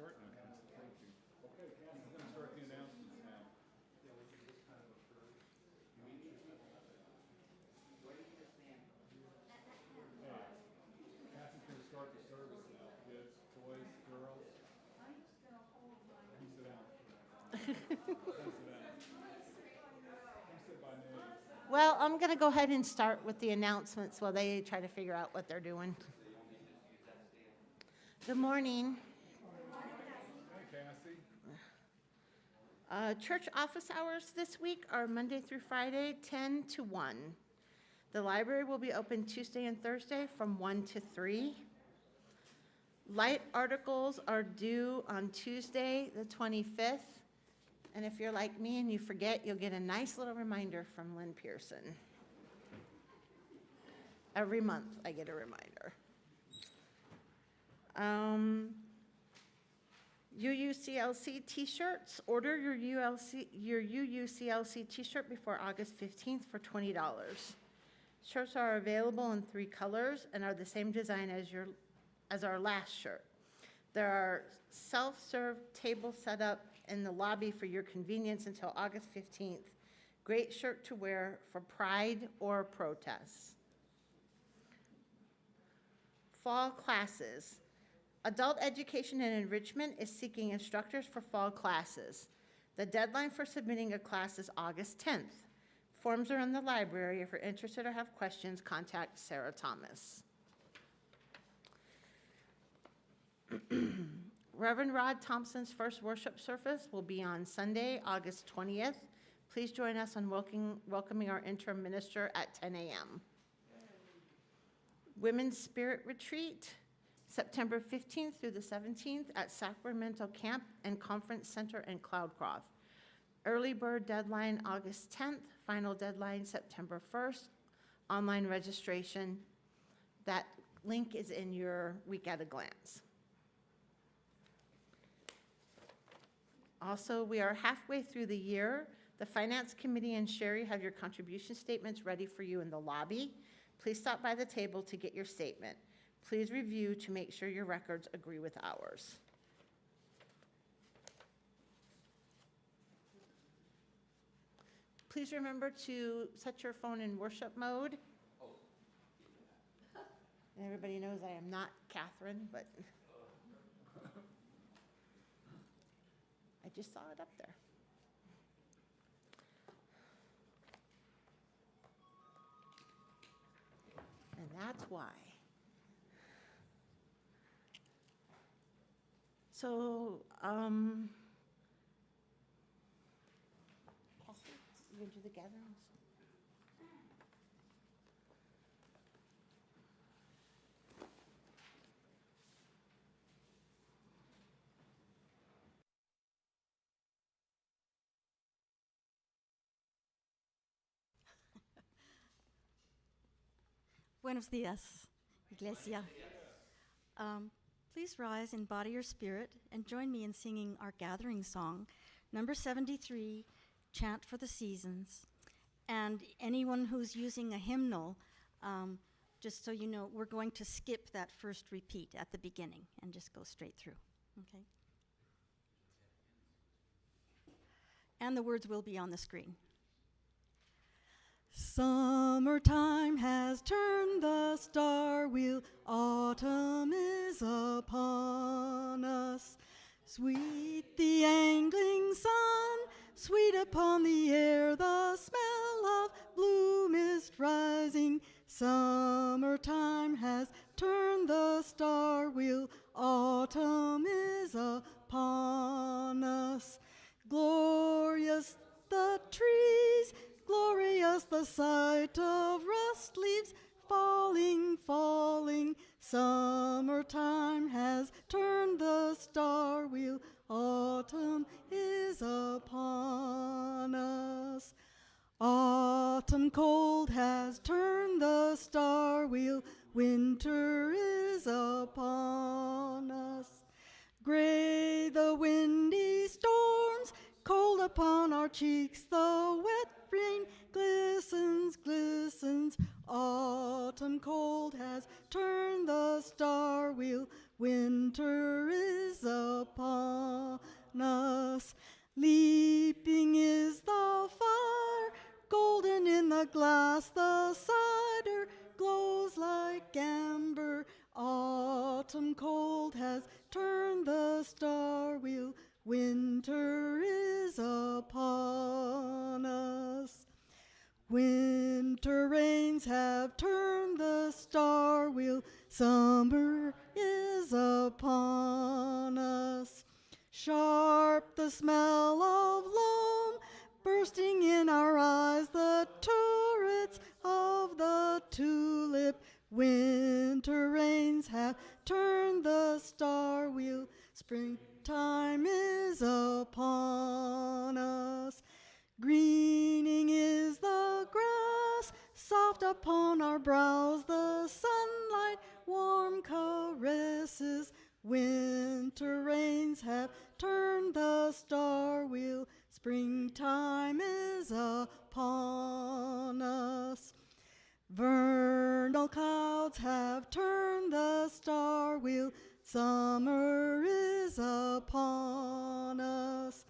start now, Cassie. Thank you. Okay, Cassie, we're going to start the announcements now. Cassie's going to start the service now. Kids, boys, girls. You sit down. Come sit down. Come sit by me. Well, I'm going to go ahead and start with the announcements while they try to figure out what they're doing. Good morning. Hey, Cassie. Church office hours this week are Monday through Friday, 10 to 1. The library will be open Tuesday and Thursday from 1 to 3. Light articles are due on Tuesday, the 25th. And if you're like me and you forget, you'll get a nice little reminder from Lynn Pearson. Every month I get a reminder. UUCLC t-shirts. Order your UUCLC t-shirt before August 15th for $20. Shirts are available in 3 colors and are the same design as our last shirt. There are self-serve tables set up in the lobby for your convenience until August 15th. Great shirt to wear for pride or protests. Fall classes. Adult Education and Enrichment is seeking instructors for fall classes. The deadline for submitting a class is August 10th. Forms are in the library. If you're interested or have questions, contact Sarah Thomas. Reverend Rod Thompson's first worship service will be on Sunday, August 20th. Please join us on welcoming our interim minister at 10 a.m. Women's Spirit Retreat, September 15th through the 17th at Sacramento Camp and Conference Center in Cloudcroft. Early bird deadline August 10th, final deadline September 1st, online registration. That link is in your week at a glance. Also, we are halfway through the year. The Finance Committee and Sherry have your contribution statements ready for you in the lobby. Please stop by the table to get your statement. Please review to make sure your records agree with ours. Please remember to set your phone in worship mode. And everybody knows I am not Catherine, but I just saw it up there. And that's why. So, Cassie, you gonna do the gatherings? Buenos dias, Iglesia. Please rise in body or spirit and join me in singing our gathering song, number 73, Chant for the Seasons. And anyone who's using a hymnal, just so you know, we're going to skip that first repeat at the beginning and just go straight through, okay? And the words will be on the screen. Summertime has turned the star wheel, autumn is upon us. Sweet the angling sun, sweet upon the air, the smell of blue mist rising. Summertime has turned the star wheel, autumn is upon us. Glorious the trees, glorious the sight of rust leaves falling, falling. Summertime has turned the star wheel, autumn is upon us. Autumn cold has turned the star wheel, winter is upon us. Gray the windy storms, cold upon our cheeks, the wet rain glistens, glistens. Autumn cold has turned the star wheel, winter is upon winter is upon us. Winter rains have turned the star wheel, summer is upon us. Sharp the smell of loam bursting in our eyes, the turrets of the tulip. Winter rains have turned the star wheel, springtime is upon us. Greening is the grass, soft upon our brows, the sunlight warm caresses. Winter rains have turned the star wheel, springtime is upon us. Vernal clouds have turned the star wheel, summer is upon us.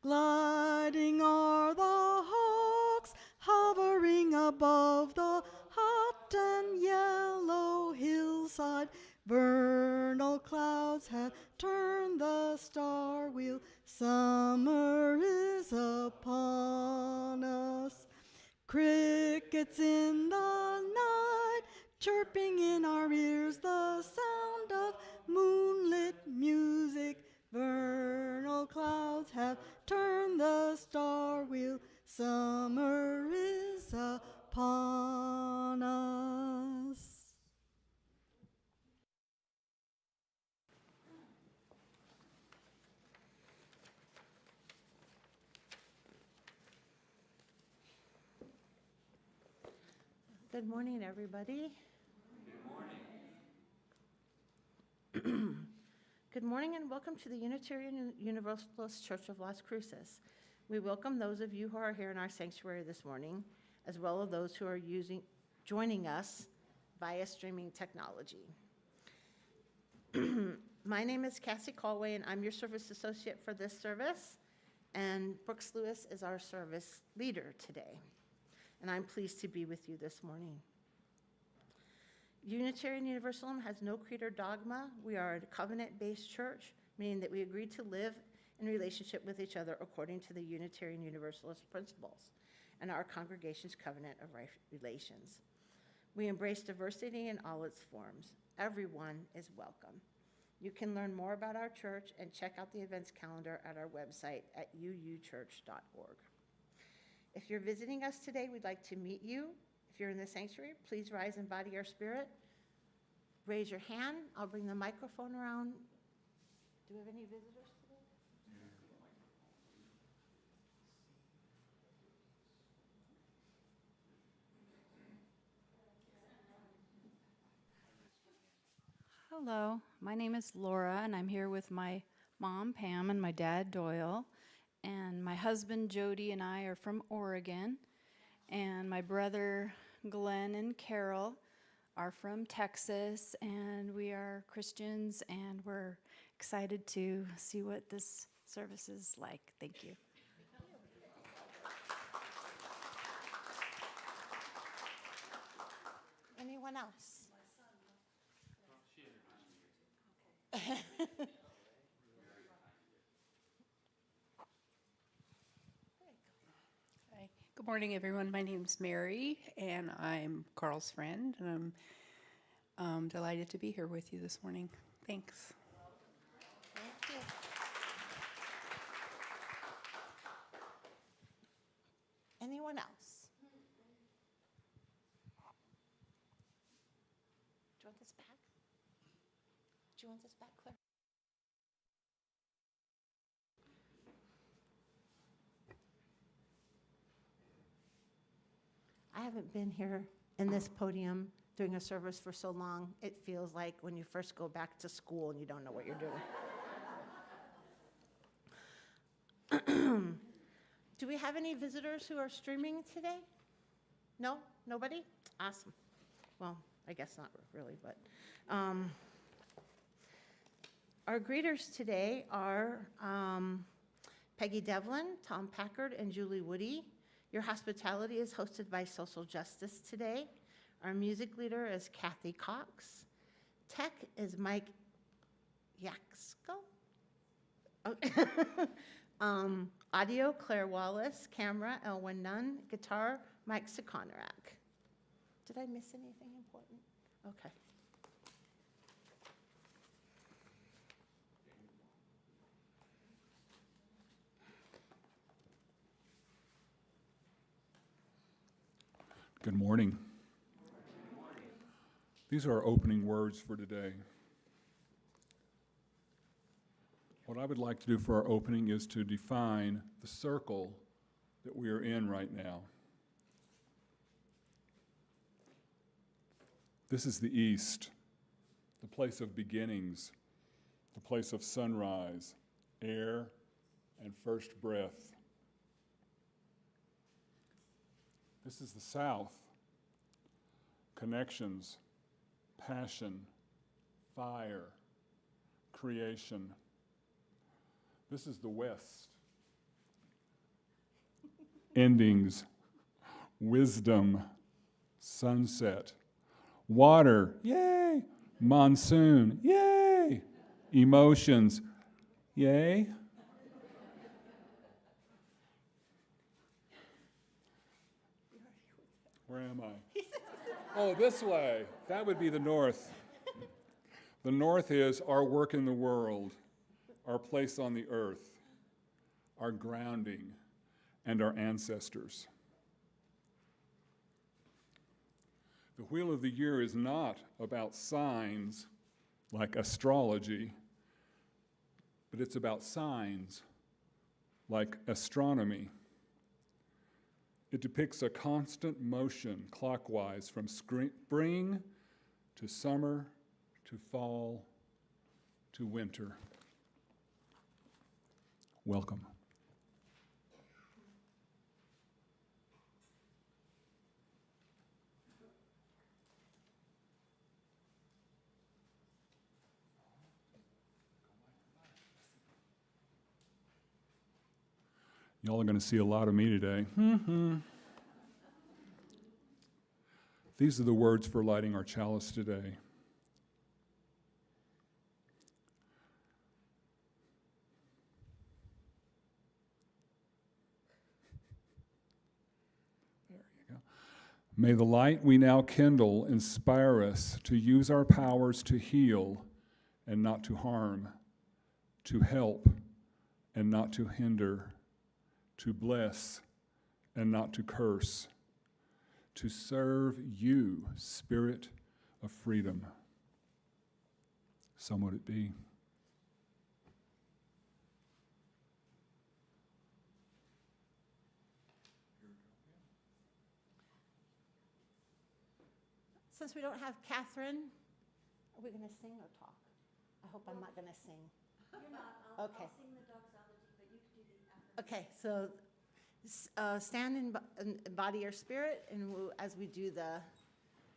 Gliding are the hawks, hovering above the hot and yellow hillside. Vernal clouds have turned the star wheel, summer is upon us. Crickets in the night, chirping in our ears, the sound of moonlit music. Vernal clouds have turned the star wheel, summer is upon us. Good morning, everybody. Good morning and welcome to the Unitarian Universalist Church of Las Cruces. We welcome those of you who are here in our sanctuary this morning, as well as those who are joining us via streaming technology. My name is Cassie Calway, and I'm your service associate for this service, and Brooks Lewis is our service leader today. And I'm pleased to be with you this morning. Unitarian Universalism has no creed or dogma. We are a covenant-based church, meaning that we agree to live in relationship with each other according to the Unitarian Universalist principles and our congregation's covenant of right relations. We embrace diversity in all its forms. Everyone is welcome. You can learn more about our church and check out the events calendar at our website at uuchurch.org. If you're visiting us today, we'd like to meet you. If you're in the sanctuary, please rise and body your spirit. Raise your hand. I'll bring the microphone around. Do we have any visitors today? Hello, my name is Laura, and I'm here with my mom, Pam, and my dad, Doyle. And my husband, Jody, and I are from Oregon. And my brother, Glenn, and Carol are from Texas. And we are Christians, and we're excited to see what this service is like. Thank you. Anyone else? Hi. Good morning, everyone. My name's Mary, and I'm Carl's friend, and I'm delighted to be here with you this morning. Thanks. Thank you. Anyone else? Do you want this back? Do you want this back, Claire? I haven't been here in this podium doing a service for so long. It feels like when you first go back to school and you don't know what you're doing. Do we have any visitors who are streaming today? No? Nobody? Awesome. Well, I guess not really, but our greeters today are Peggy Devlin, Tom Packard, and Julie Woody. Your hospitality is hosted by Social Justice today. Our music leader is Kathy Cox. Tech is Mike Yaxko. Okay. Audio, Claire Wallace. Camera, Elwyn Nunn. Guitar, Mike Seconorak. Did I miss anything important? Okay. Good morning. These are our opening words for today. What I would like to do for our opening is to define the circle that we are in right now. This is the East, the place of beginnings, the place of sunrise, air, and first breath. This is the South, connections, passion, fire, creation. This is the West, endings, wisdom, sunset, water, yay, monsoon, yay, emotions, yay. Where am I? Oh, this way. That would be the North. The North is our work in the world, our place on the earth, our grounding, and our ancestors. The Wheel of the Year is not about signs like astrology, but it's about signs like astronomy. It depicts a constant motion clockwise from spring to summer to fall to winter. Welcome. Y'all are going to see a lot of me today. These are the words for lighting our chalice today. There you go. May the light we now kindle inspire us to use our powers to heal and not to harm, to help and not to hinder, to bless and not to curse, to serve you, Spirit of freedom. So would it be. Since we don't have Catherine, are we going to sing or talk? I hope I'm not going to sing. You're not. Okay. I'll sing the doxology, but you can do the affirmation. Okay, so stand and embody your spirit and as we do the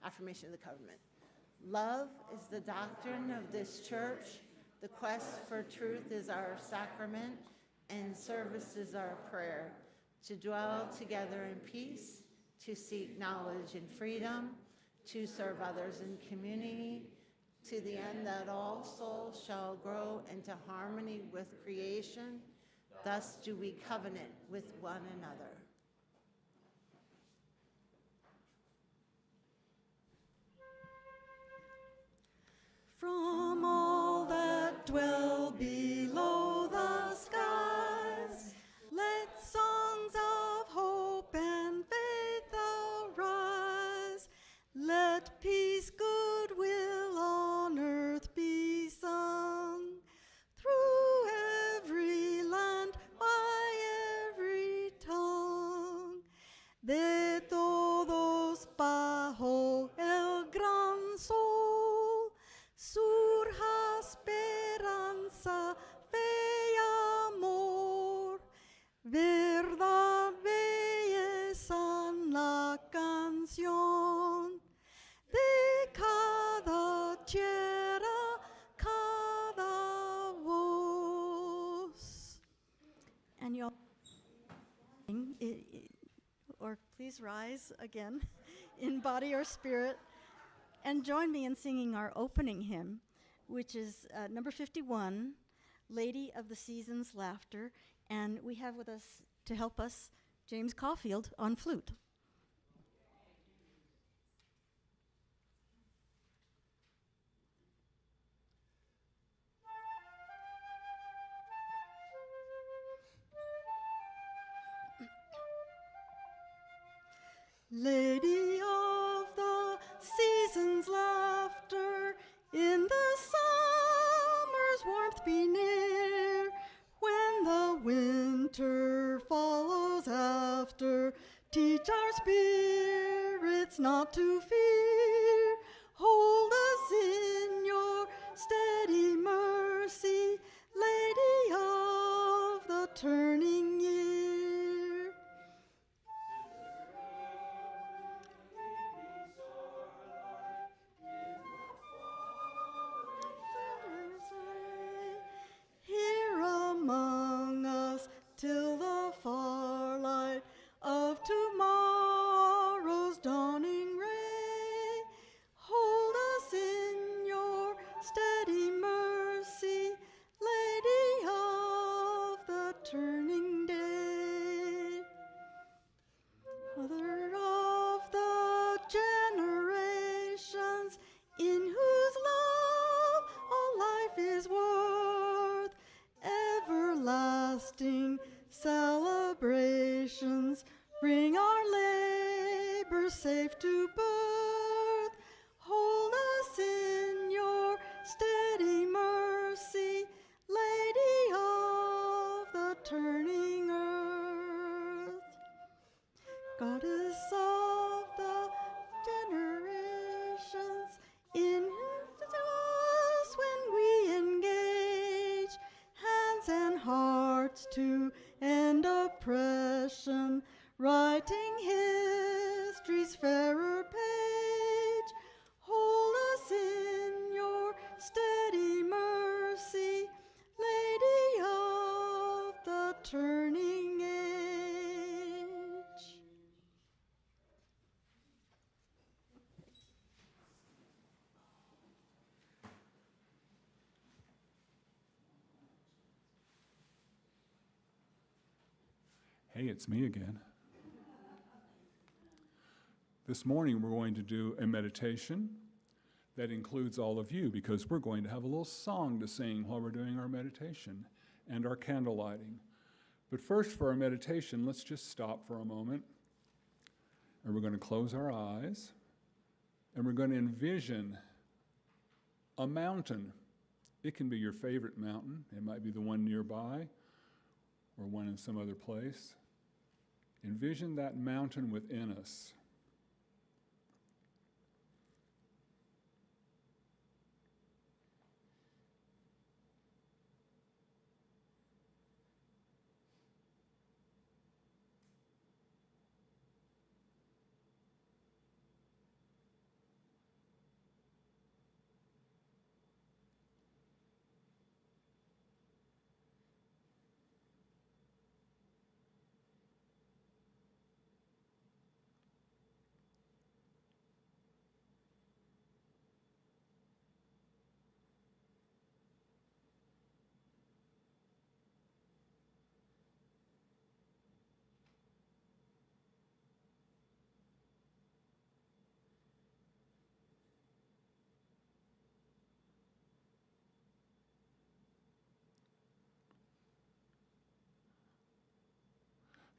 affirmation of the covenant. Love is the doctrine of this church. The quest for truth is our sacrament, and service is our prayer. To dwell together in peace, to seek knowledge and freedom, to serve others in community, to the end that all souls shall grow into harmony with creation. Thus do we covenant with one another. From all that dwell below the skies, let songs of hope and faith arise. Let peace, goodwill on earth be sung, through every land, by every tongue. De todos bajo el gran sol surja esperanza, fe y amor, verdad, belleza en la canción de cada tierra, cada voz. And you'll, or please rise again in body or spirit, and join me in singing our opening hymn, which is number 51, Lady of the Season's Laughter. And we have with us, to help us, James Caulfield on flute. Lady of the season's laughter, in the summer's warmth be near. When the winter follows after, teach our spirits not to fear. Hold us in your steady mercy, Lady of the turning year. Here among us till the far light of tomorrow's dawning ray. Hold us in your steady mercy, Lady of the turning day. Mother of the generations, in whose love all life is worth, everlasting celebrations bring our labor safe to birth. Hold us in your steady mercy, Lady of the turning earth. Goddess of the generations, in us when we engage, hands and hearts to end oppression, writing history's fairer page. Hold us in your steady mercy, Lady of the turning age. Hey, it's me again. This morning we're going to do a meditation that includes all of you because we're going to have a little song to sing while we're doing our meditation and our candle lighting. But first, for our meditation, let's just stop for a moment, and we're going to close our eyes, and we're going to envision a mountain. It can be your favorite mountain. It might be the one nearby or one in some other place. Envision that mountain within us.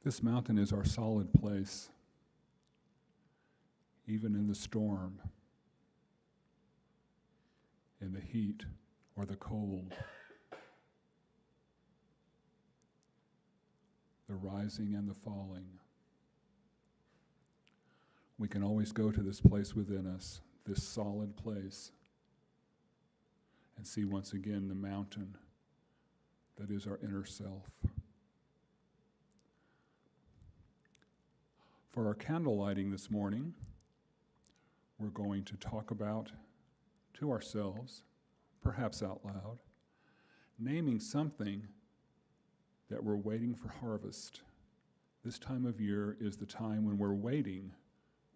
This mountain is our solid place, even in the storm, in the heat or the cold, the rising and the falling. We can always go to this place within us, this solid place, and see once again the mountain that is our inner self. For our candle lighting this morning, we're going to talk about, to ourselves, perhaps out loud, naming something that we're waiting for harvest. This time of year is the time when we're waiting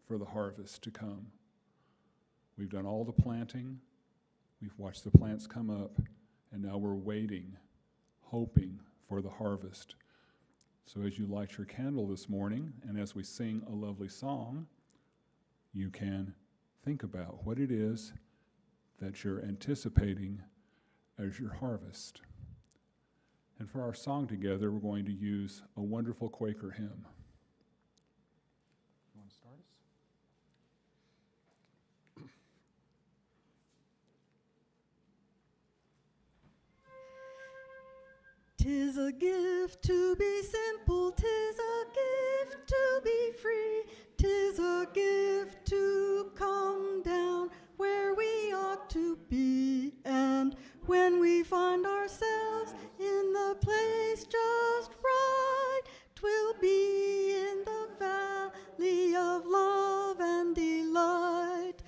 for the harvest to come. We've done all the planting, we've watched the plants come up, and now we're waiting hoping for the harvest. So as you light your candle this morning, and as we sing a lovely song, you can think about what it is that you're anticipating as your harvest. And for our song together, we're going to use a wonderful Quaker hymn. You want to start us? 'Tis a gift to be simple, 'tis a gift to be free, 'tis a gift to come down where we ought to be. And when we find ourselves in the place just right, 'twill be in the valley of love and delight.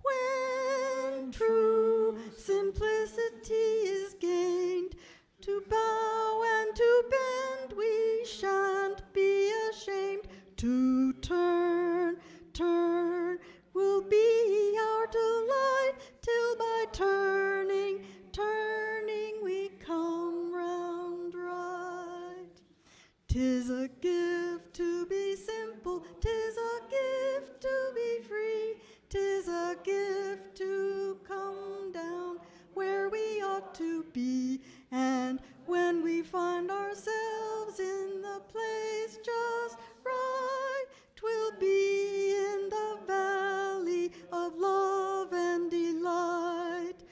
When true simplicity is gained, to bow and to bend, we shan't be ashamed. To turn, turn will be our delight, till by turning, turning we come round right. 'Tis a gift to be simple, 'tis a gift to be free, 'tis a gift to come down where we ought to be. And when we find ourselves in the place just right, 'twill be in the valley of love and delight.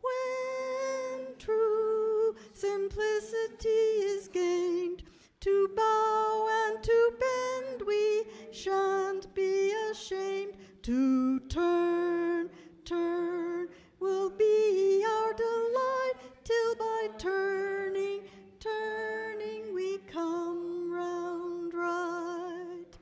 When true simplicity is gained, to bow and to bend, we shan't be ashamed. To turn, turn will be our delight, till by turning, turning we come round right.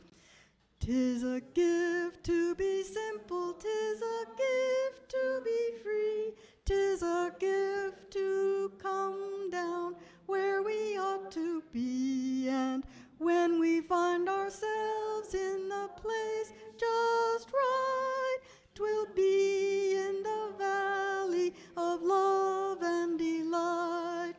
'Tis a gift to be simple, 'tis a gift to be free, 'tis a gift to come down where we ought to be. And when we find ourselves in the place just right, 'twill be in the valley of love and delight.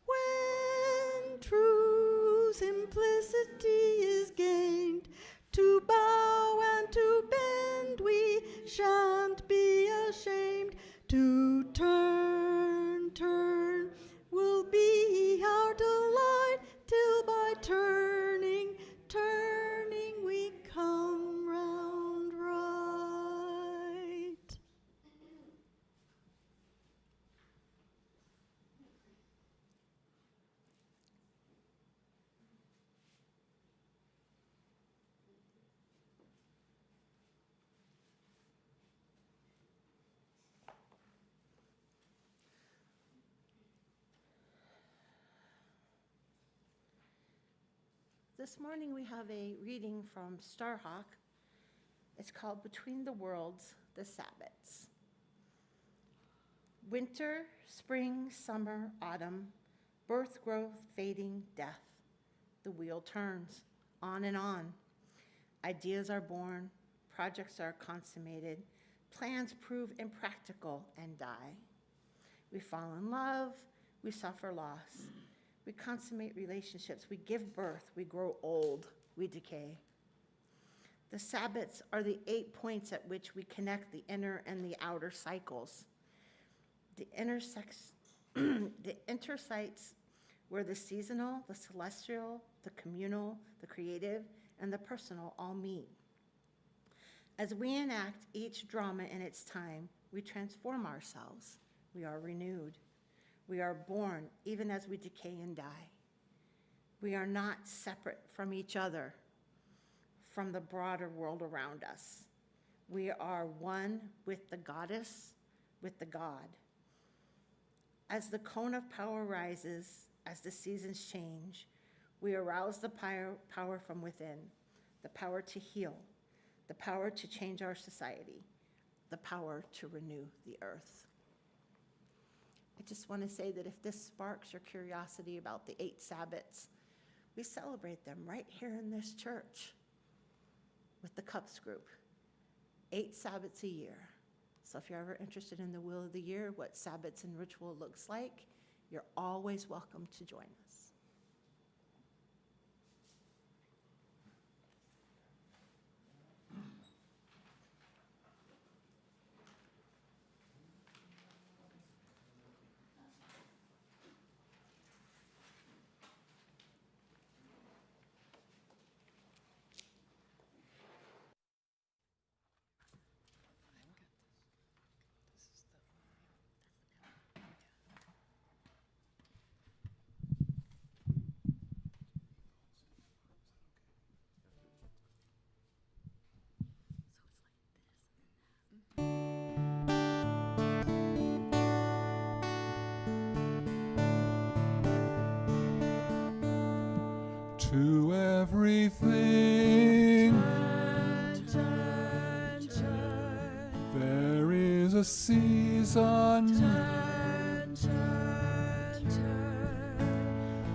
When true simplicity is gained, to bow and to bend, we shan't be ashamed. To turn, turn will be our delight, till by turning, turning we come round right. This morning we have a reading from Starhawk. It's called Between the Worlds, the Sabbats. Winter, spring, summer, autumn, birth, growth, fading, death. The wheel turns, on and on. Ideas are born, projects are consummated, plans prove impractical and die. We fall in love, we suffer loss. We consummate relationships, we give birth, we grow old, we decay. The Sabbats are the 8 points at which we connect the inner and the outer cycles. The intersites where the seasonal, the celestial, the communal, the creative, and the personal all meet. As we enact each drama in its time, we transform ourselves. We are renewed. We are born even as we decay and die. We are not separate from each other, from the broader world around us. We are one with the goddess, with the God. As the cone of power rises, as the seasons change, we arouse the power from within, the power to heal, the power to change our society, the power to renew the earth. I just want to say that if this sparks your curiosity about the 8 Sabbats, we celebrate them right here in this church with the Cups group. 8 Sabbats a year. So if you're ever interested in the Wheel of the Year, what Sabbats and ritual looks like, you're always welcome to join us. To everything there is a season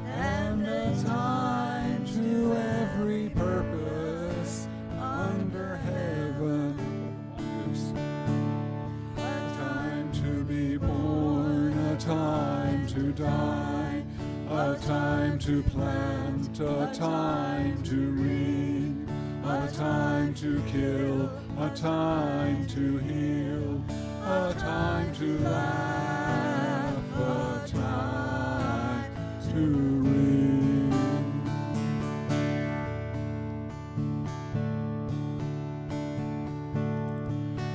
and a time to every purpose under heaven. Yes. A time to be born, a time to die, a time to plant, a time to reap, a time to kill, a time to heal, a time to laugh, a time to reap.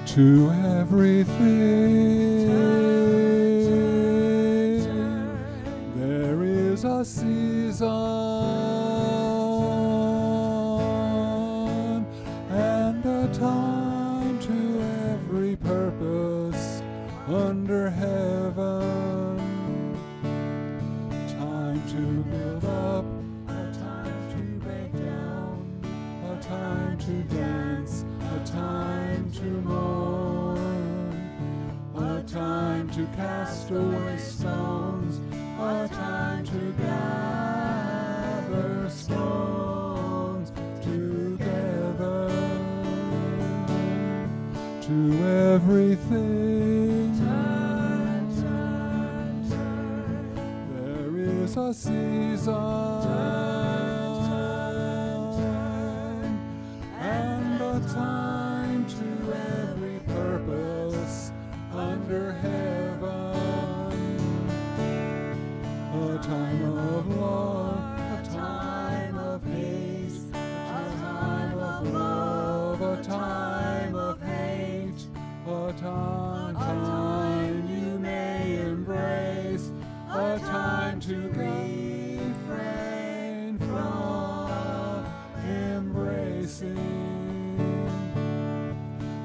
To everything there is a season and a time to every purpose under heaven. Time to build up, a time to break down, a time to dance, a time to mourn, a time to cast away stones, a time to gather stones together. To everything there is a season and a time to every purpose under heaven. A time of love, a time of hate, a time of love, a time of hate, a time you may embrace, a time to refrain from embracing.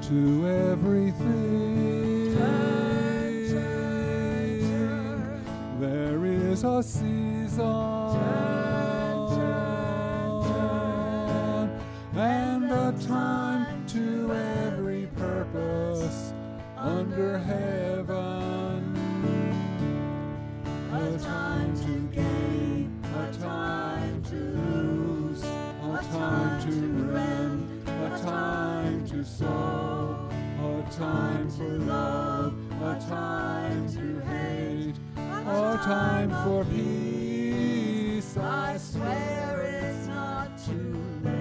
To everything there is a season and a time to every purpose under heaven. A time to gain, a time to lose, a time to rend, a time to sow, a time for love, a time to hate, a time for peace. I swear it's not too late.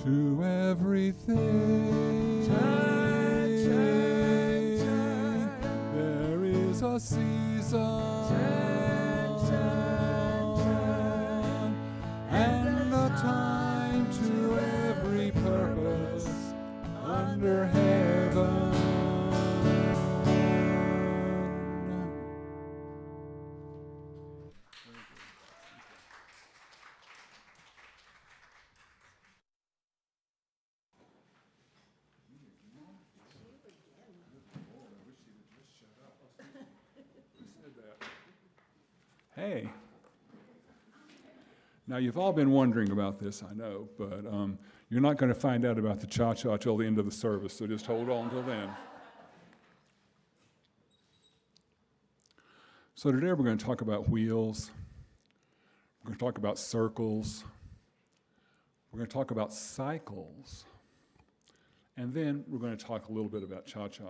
To everything there is a season and a time to every purpose under heaven. Hey. Now, you've all been wondering about this, I know, but you're not going to find out about the cha-cha till the end of the service, so just hold on till then. So today we're going to talk about wheels. We're going to talk about circles. We're going to talk about cycles. And then we're going to talk a little bit about cha-cha.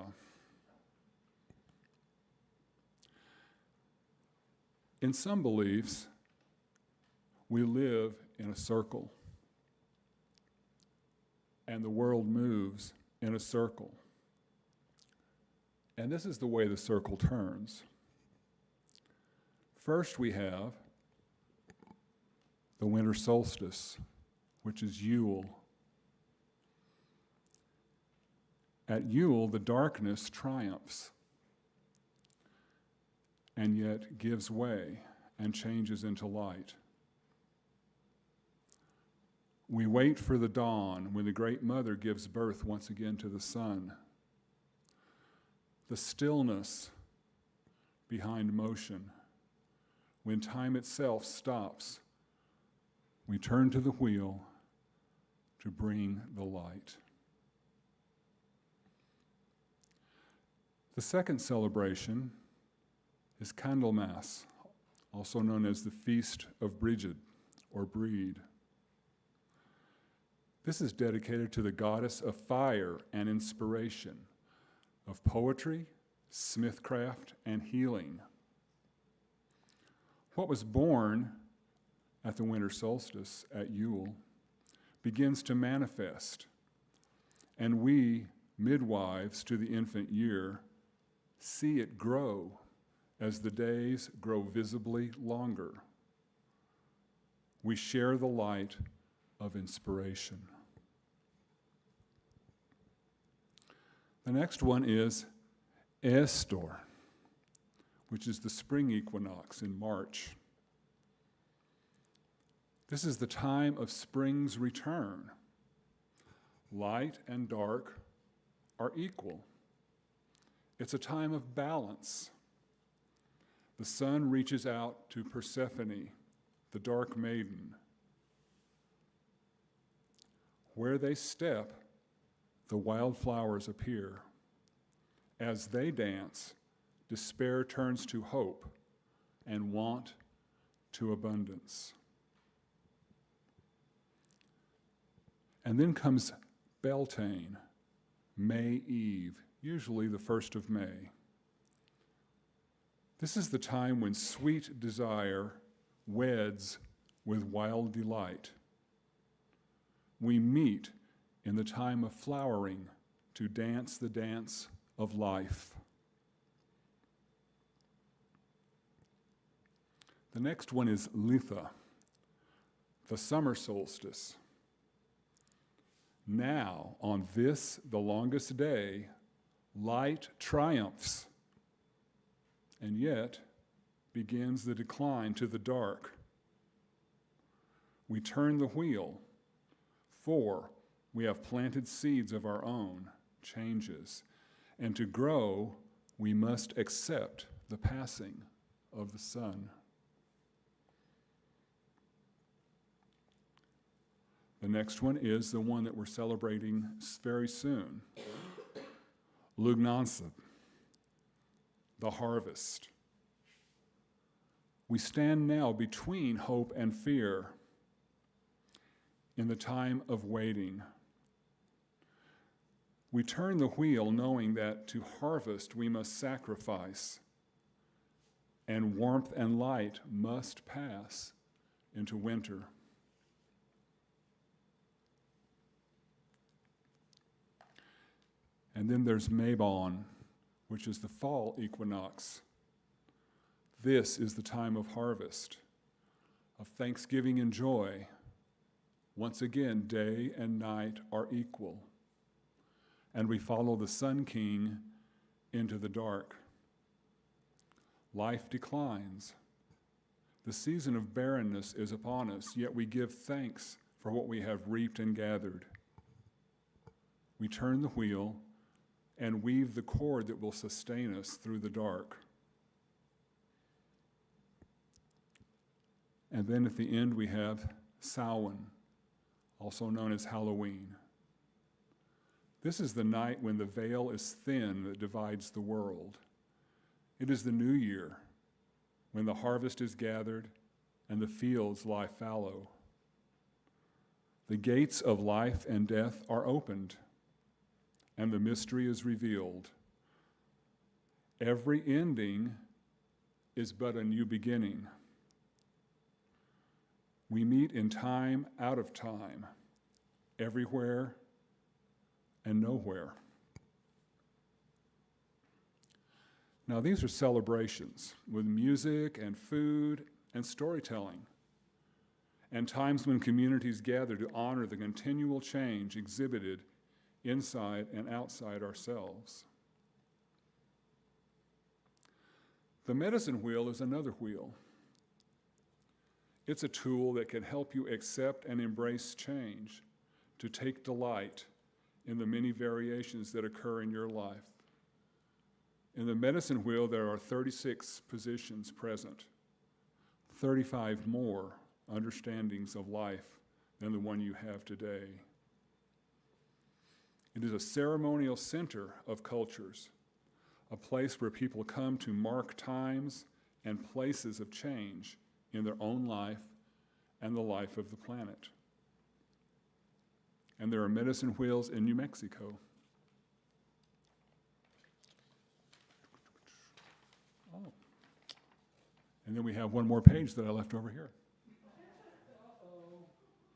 In some beliefs, we live in a circle, and the world moves in a circle. And this is the way the circle turns. First, we have the winter solstice, which is Yule. At Yule, the darkness triumphs and yet gives way and changes into light. We wait for the dawn when the Great Mother gives birth once again to the sun. The stillness behind motion, when time itself stops, we turn to the wheel to bring the light. The second celebration is Candlemas, also known as the Feast of Brigid or Breed. This is dedicated to the goddess of fire and inspiration, of poetry, smithcraft, and healing. What was born at the winter solstice at Yule begins to manifest, and we, midwives to the infant year, see it grow as the days grow visibly longer. We share the light of inspiration. The next one is Easter, which is the spring equinox in March. This is the time of spring's return. Light and dark are equal. It's a time of balance. The sun reaches out to Persephone, the dark maiden. Where they step, the wildflowers appear. As they dance, despair turns to hope and want to abundance. And then comes Beltane, May Eve, usually the 1st of May. This is the time when sweet desire weds with wild delight. We meet in the time of flowering to dance the dance of life. The next one is Litha, the summer solstice. Now, on this, the longest day, light triumphs, and yet begins the decline to the dark. We turn the wheel, for we have planted seeds of our own, changes, and to grow, we must accept the passing of the sun. The next one is the one that we're celebrating very soon, Lugnansa, the harvest. We stand now between hope and fear in the time of waiting. We turn the wheel knowing that to harvest we must sacrifice, and warmth and light must pass into winter. And then there's Mabon, which is the fall equinox. This is the time of harvest, of thanksgiving and joy. Once again, day and night are equal, and we follow the Sun King into the dark. Life declines. The season of barrenness is upon us, yet we give thanks for what we have reaped and gathered. We turn the wheel and weave the cord that will sustain us through the dark. And then at the end we have Samhain, also known as Halloween. This is the night when the veil is thin that divides the world. It is the new year, when the harvest is gathered and the fields lie fallow. The gates of life and death are opened. and the mystery is revealed. Every ending is but a new beginning. We meet in time out of time, everywhere and nowhere. Now, these are celebrations with music and food and storytelling, and times when communities gather to honor the continual change exhibited inside and outside ourselves. The medicine wheel is another wheel. It's a tool that can help you accept and embrace change, to take delight in the many variations that occur in your life. In the medicine wheel, there are 36 positions present, 35 more understandings of life than the one you have today. It is a ceremonial center of cultures, a place where people come to mark times and places of change in their own life and the life of the planet. And there are medicine wheels in New Mexico. Oh. And then we have one more page that I left over here. Uh-oh.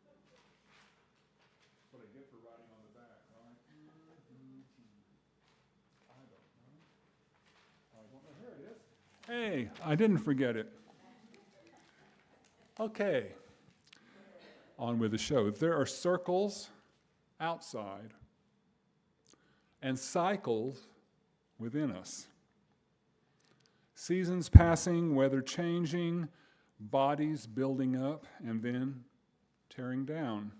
That's what I get for writing on the back, right? I don't know. Here it is. Hey, I didn't forget it. Okay, on with the show. There are circles outside and cycles within us. Seasons passing, weather changing, bodies building up and then tearing down.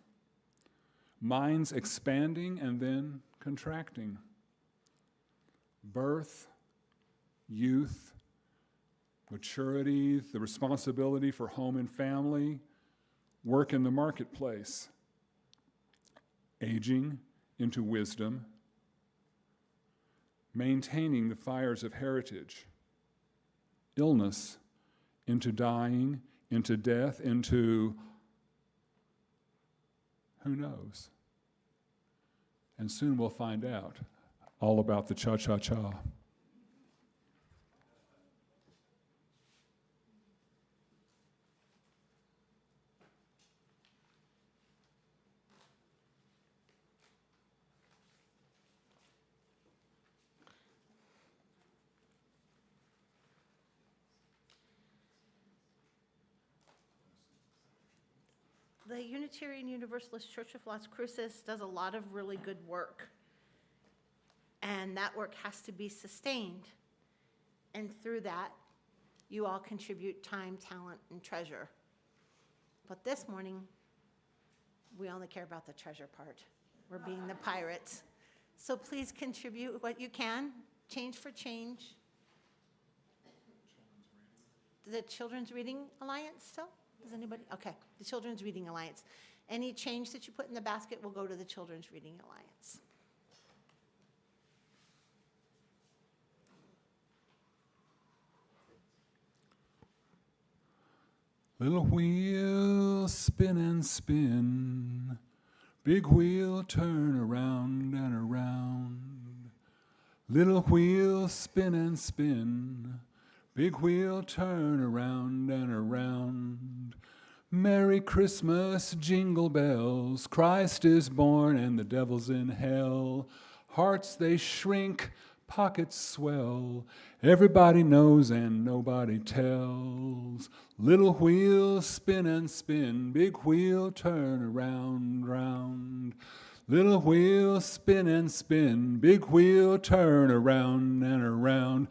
Minds expanding and then contracting. Birth, youth, maturity, the responsibility for home and family, work in the marketplace, aging into wisdom, maintaining the fires of heritage, illness into dying, into death, into who knows? And soon we'll find out all about the cha-cha-cha. The Unitarian Universalist Church of Las Cruces does a lot of really good work. And that work has to be sustained. And through that, you all contribute time, talent, and treasure. But this morning, we only care about the treasure part. We're being the pirates. So please contribute what you can. Change for Change. The Children's Reading Alliance still? Does anybody? Okay, the Children's Reading Alliance. Any change that you put in the basket will go to the Children's Reading Alliance. Little wheel spin and spin, big wheel turn around and around. Little wheel spin and spin, big wheel turn around and around. Merry Christmas, jingle bells, Christ is born and the devil's in hell. Hearts they shrink, pockets swell, everybody knows and nobody tells. Little wheel spin and spin, big wheel turn around, round. Little wheel spin and spin, big wheel turn around and around.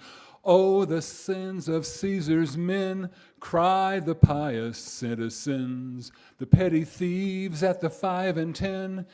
Oh, the sins of Caesar's men, cry the pious citizens, the petty thieves at the 5 and 10,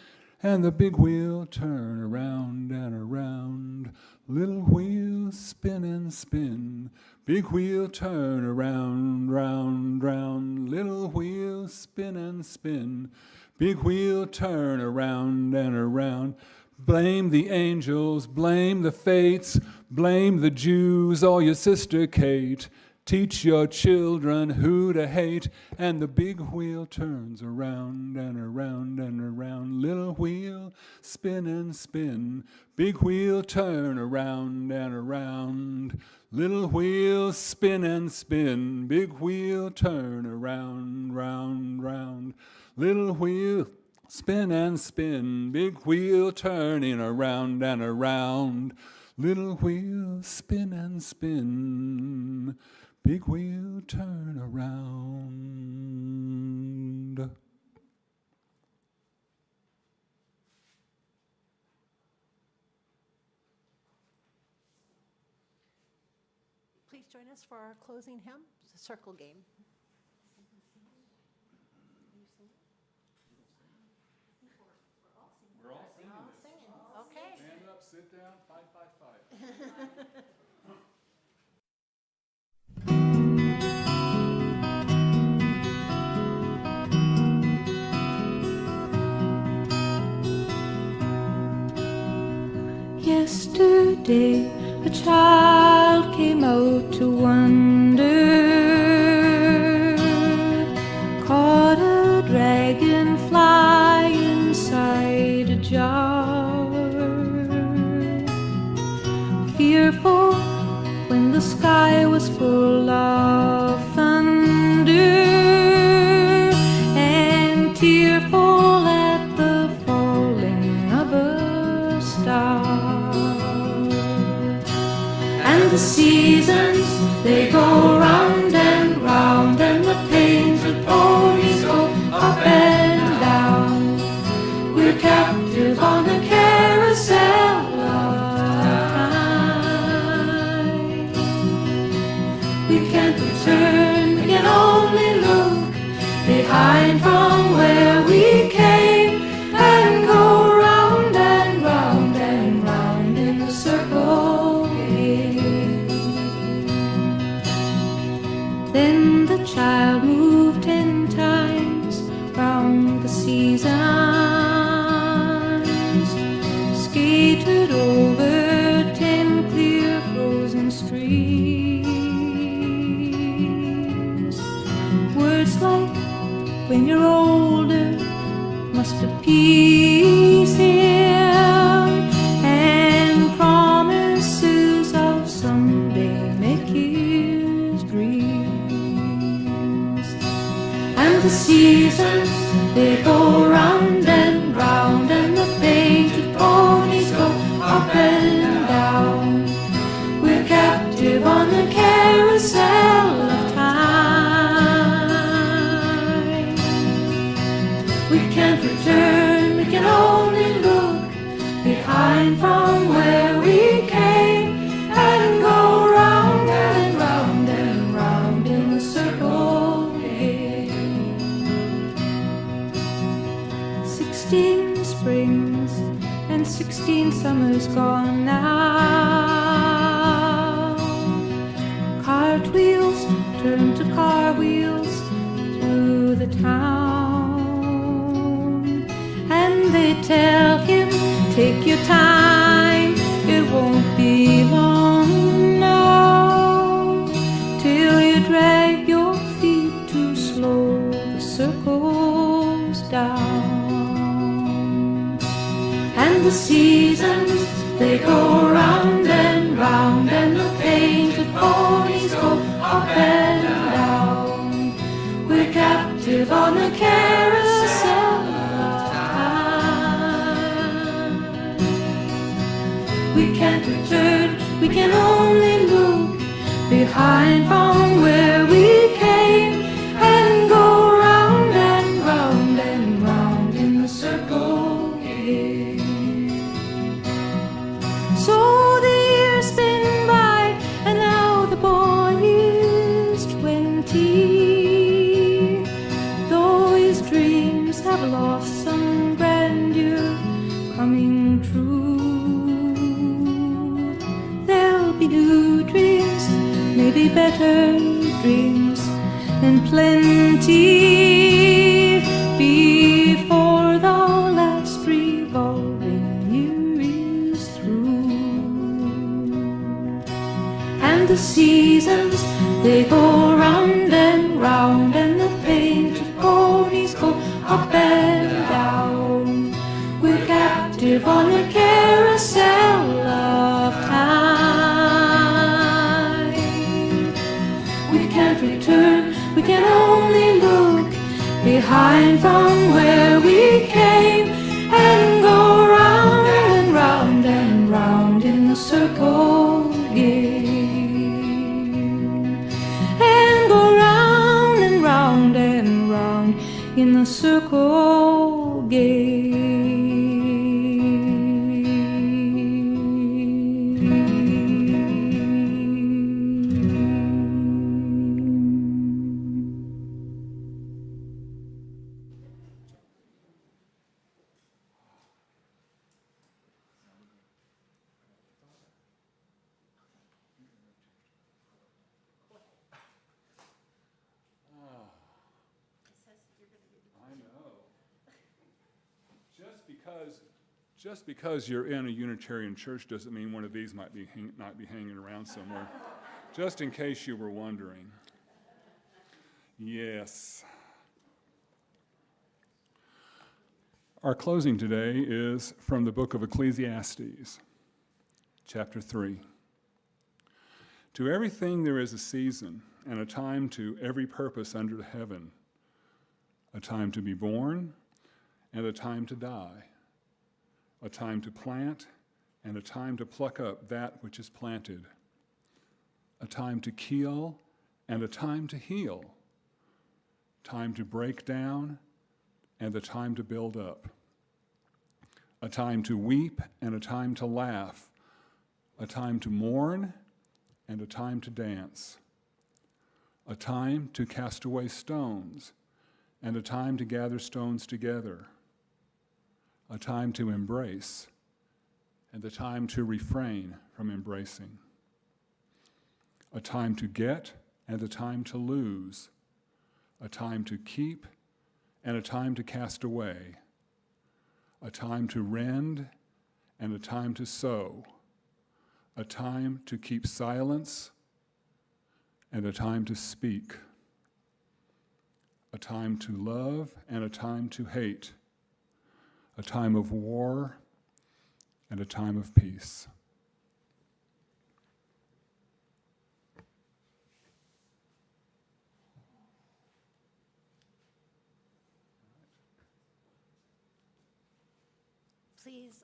and the big wheel turn around and around. Little wheel spin and spin, big wheel turn around, round, round. Little wheel spin and spin, big wheel turn around and around. Blame the angels, blame the fates, blame the Jews, oh, your sister Kate. Teach your children who to hate, and the big wheel turns around and around and around. Little wheel, spin and spin. Big wheel, turn around and around. Little wheel, spin and spin. Big wheel, turn around, round, round. Little wheel, spin and spin. Big wheel, turning around and around. Little wheel, spin and spin. Big wheel, turn around. Please join us for our closing hymn, the Circle Game. We're all singing this. Okay. Stand up, sit down, fight, fight, fight. Yesterday a child came out to wander, caught a dragonfly inside a jar. Fearful when the sky was full of thunder, and tearful at the falling of a star. And the seasons, they go round and round, and the painted ponies go up and down. We're captive on a carousel of time. We can't return, we can only look behind from where we came, and go round and round and round in the circle game. Then the child moved 10 times round the seasons, skated over 10 clear frozen streams. Words like, when you're older, must appease him, and promises of someday make his dreams. And the seasons, they go round and round, and the painted ponies go up and down. We're captive on the carousel of time. We can't return, we can only look behind from where we came, and go round and round and round in the circle game. 16 springs and 16 summers gone now. Cartwheels turn to car wheels through the town, and they tell him, take your time, it won't be long now, till you drag your feet too slow, the circle's down. And the seasons, they go round and round, and the painted ponies go up and down. We're captive on the carousel of time. We can't return, we can only look behind from where we came, and go round and round and round in the circle game. So the years spin by, and now the boy is 20. Though his dreams have lost some grandeur coming true, there'll be new dreams, maybe better dreams and plenty before the last revolving year is through. And and the seasons, they go round and round, and the painted ponies go up and down. We're captive on a carousel of time. We can't return, we can only look behind from where we came, and go round and round and round in the circle again, and go round and round and round in the circle again. I know. Just because you're in a Unitarian church doesn't mean one of these might be not be hanging around somewhere. Just in case you were wondering. Yes. Our closing today is from the book of Ecclesiastes, chapter 3. To everything there is a season, and a time to every purpose under the heaven, a time to be born, and a time to die, a time to plant, and a time to pluck up that which is planted, a time to kill, and a time to heal, time to break down, and a time to build up, a time to weep, and a time to laugh, a time to mourn, and a time to dance, a time to cast away stones, and a time to gather stones together, a time to embrace, and a time to refrain from embracing, a time to get, and a time to lose, a time to keep, and a time to cast away, a time to rend, and a time to sow, a time to keep silence, and a time to speak, a time to love, and a time to hate, a time of war, and a time of peace. Please,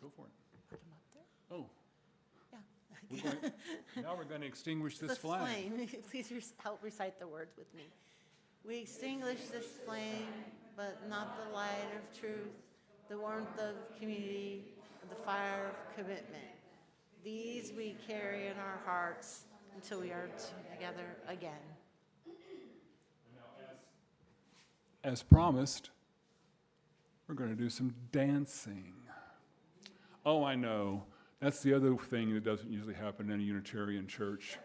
Go for it. put them up there. Oh, Yeah. now we're going to extinguish this The flag. flame. Please help recite the words with me. We extinguish this flame, but not the light of truth, the warmth of community, the fire of commitment. These we carry in our hearts until we are together again. As promised, we're going to do some dancing. Oh, I know. That's the other thing that doesn't usually happen in a Unitarian church.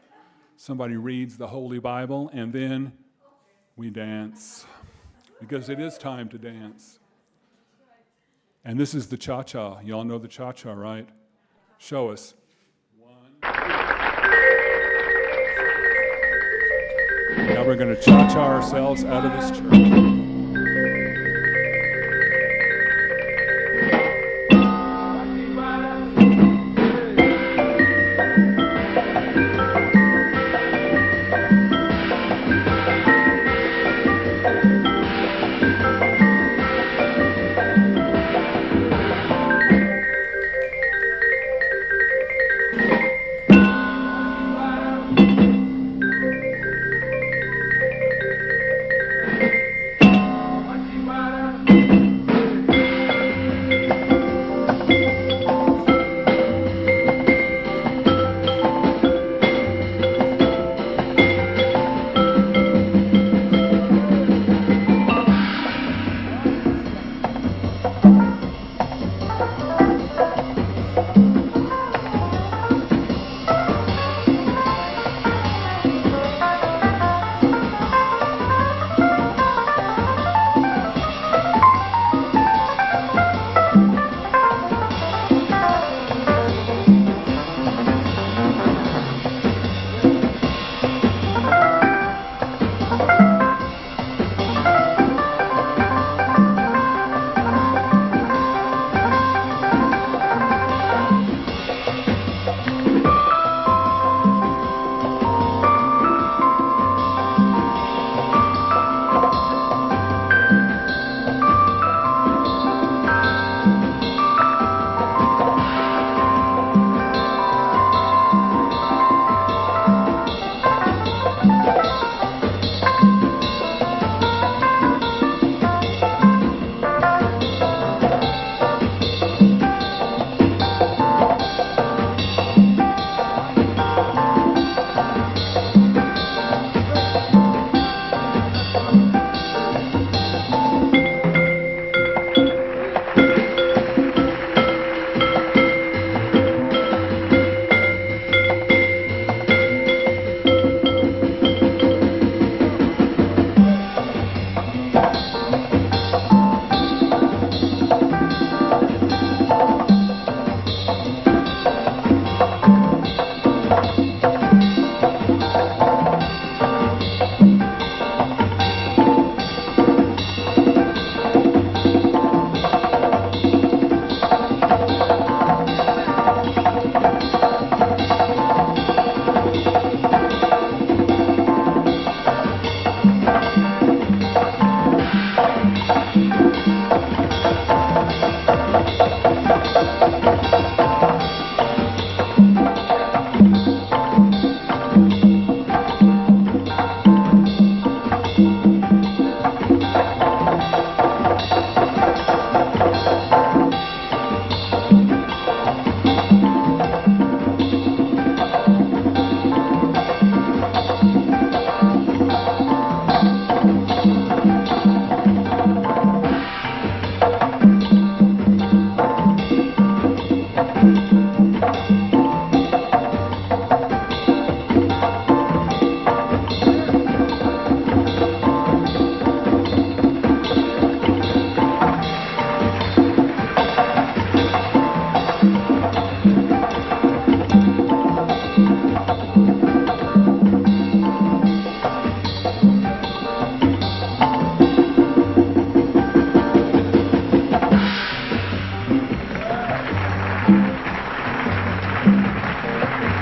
Somebody reads the Holy Bible and then we dance, because it is time to dance. And this is the cha-cha. Y'all know the cha-cha, right? Show us. 1, 2. Now we're going to cha-cha ourselves out of this church.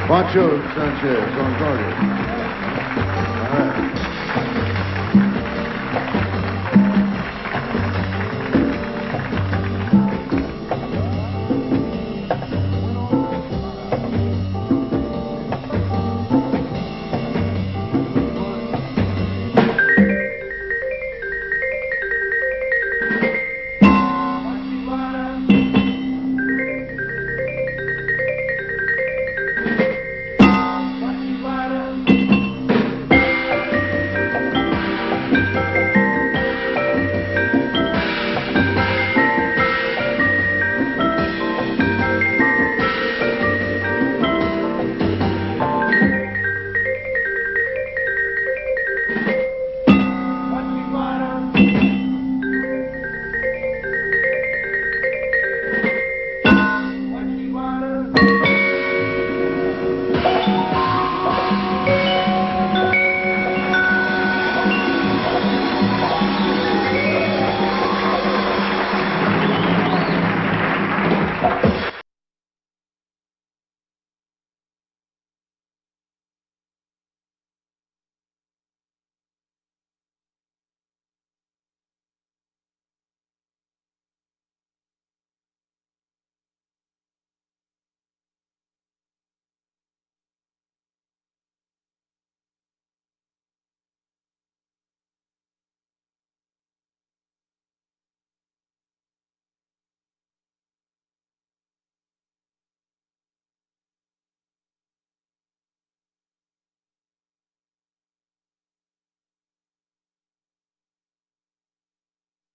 Pancho Sanchez on accordion.